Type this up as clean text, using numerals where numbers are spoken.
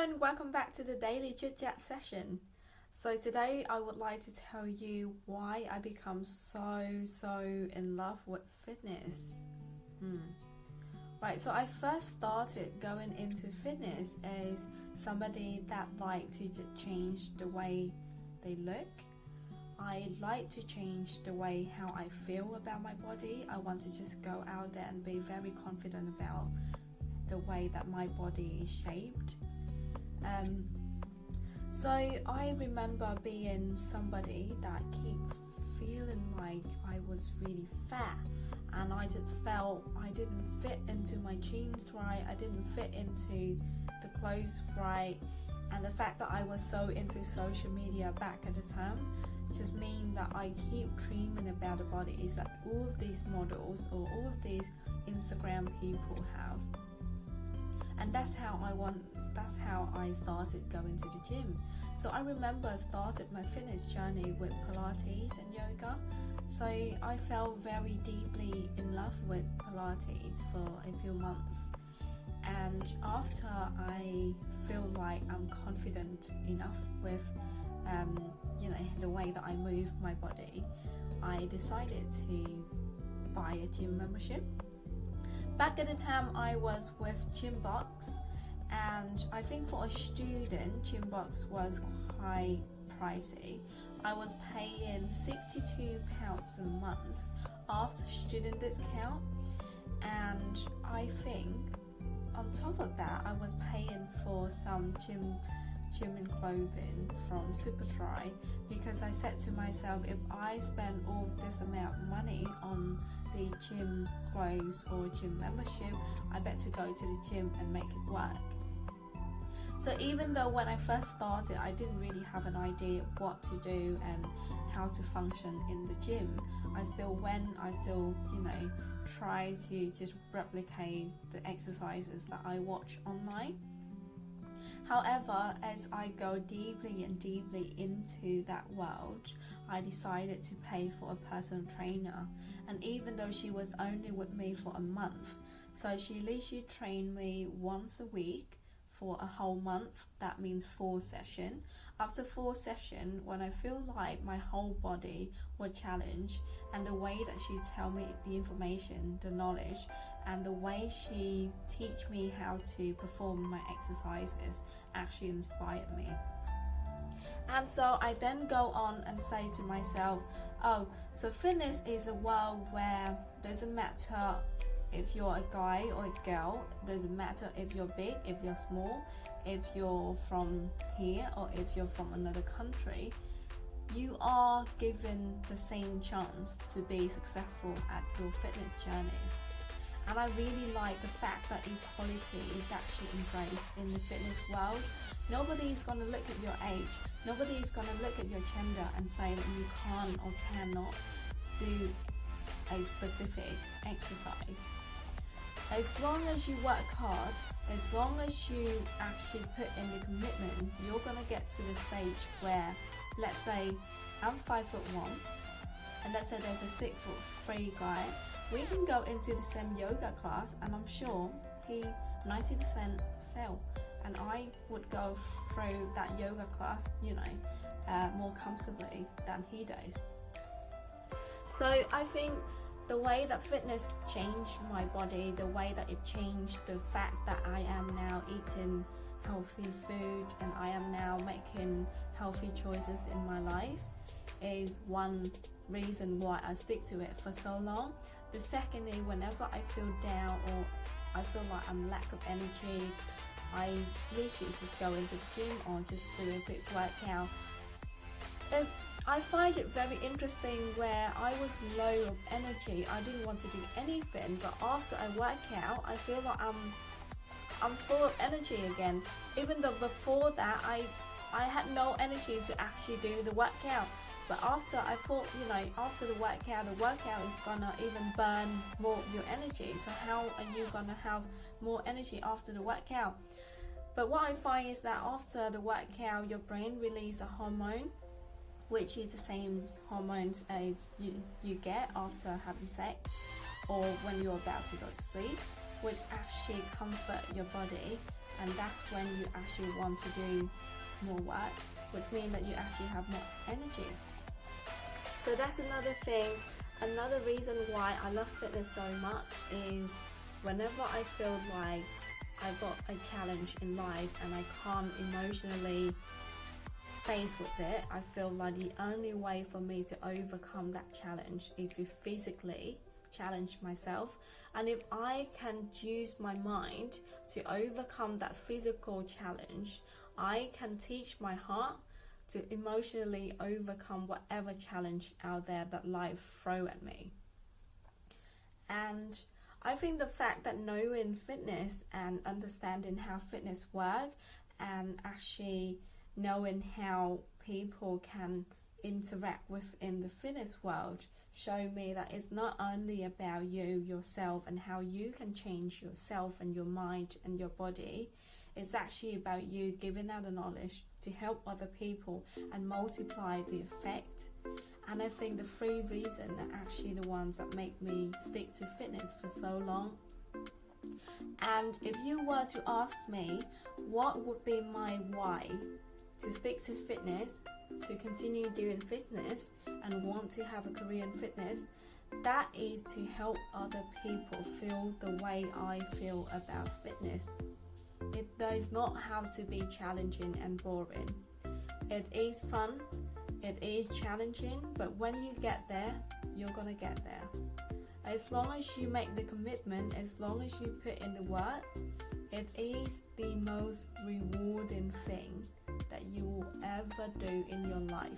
everyone, welcome back to the daily chit chat session. So today I would like to tell you why I become so in love with fitness. Right, so I first started going into fitness as somebody that liked to change the way they look. I like to change the way how I feel about my body. I want to just go out there and be very confident about the way that my body is shaped. So I remember being somebody that keep feeling like I was really fat, and I just felt I didn't fit into my jeans right, I didn't fit into the clothes right, and the fact that I was so into social media back at the time just mean that I keep dreaming about the bodies that all of these models or all of these Instagram people have. And that's how I started going to the gym. So I remember I started my fitness journey with Pilates and yoga. So I fell very deeply in love with Pilates for a few months. And after I feel like I'm confident enough with the way that I move my body, I decided to buy a gym membership. Back at the time I was with Gymbox, and I think for a student Gymbox was quite pricey. I was paying £62 a month after student discount, and I think on top of that I was paying for some gym and clothing from Superdry, because I said to myself, if I spend all this amount of money on the gym clothes or gym membership, I better go to the gym and make it work. So even though when I first started I didn't really have an idea of what to do and how to function in the gym, I still went, I still try to just replicate the exercises that I watch online. However, as I go deeply and deeply into that world, I decided to pay for a personal trainer. And even though she was only with me for a month, so she literally trained me once a week for a whole month. That means 4 sessions. After 4 sessions, when I feel like my whole body was challenged, and the way that she tell me the information, the knowledge, and the way she teach me how to perform my exercises actually inspired me. And so I then go on and say to myself, so fitness is a world where doesn't matter if you're a guy or a girl, doesn't matter if you're big, if you're small, if you're from here or if you're from another country, you are given the same chance to be successful at your fitness journey. And I really like the fact that equality is actually embraced in the fitness world. Nobody is going to look at your age, nobody is going to look at your gender and say that you can't or cannot do a specific exercise. As long as you work hard, as long as you actually put in the commitment, you're going to get to the stage where, let's say I'm 5'1", and let's say there's a 6'3" guy. We can go into the same yoga class, and I'm sure he 90% fail, and I would go through that yoga class more comfortably than he does. So I think the way that fitness changed my body, the way that it changed the fact that I am now eating healthy food and I am now making healthy choices in my life, is one reason why I stick to it for so long. The second is, whenever I feel down or I feel like I'm lack of energy, I literally just go into the gym or just do a quick workout. And I find it very interesting where I was low of energy, I didn't want to do anything, but after I work out, I feel like I'm full of energy again. Even though before that I had no energy to actually do the workout. But after I thought, after the workout is gonna even burn more of your energy. So how are you gonna have more energy after the workout? But what I find is that after the workout, your brain releases a hormone, which is the same hormones as you get after having sex or when you're about to go to sleep. which actually comfort your body, and that's when you actually want to do more work, which means that you actually have more energy. So that's another thing. Another reason why I love fitness so much is whenever I feel like I've got a challenge in life and I can't emotionally face with it, I feel like the only way for me to overcome that challenge is to physically challenge myself. And if I can use my mind to overcome that physical challenge, I can teach my heart to emotionally overcome whatever challenge out there that life throw at me. And I think the fact that knowing fitness and understanding how fitness works and actually knowing how people can interact within the fitness world show me that it's not only about you, yourself, and how you can change yourself and your mind and your body. It's actually about you giving out the knowledge to help other people and multiply the effect. And I think the 3 reasons are actually the ones that make me stick to fitness for so long. And if you were to ask me what would be my why to stick to fitness, to continue doing fitness and want to have a career in fitness, that is to help other people feel the way I feel about fitness. It does not have to be challenging and boring. It is fun, it is challenging, but when you get there, you're gonna get there. As long as you make the commitment, as long as you put in the work, it is the most rewarding thing that you will ever do in your life.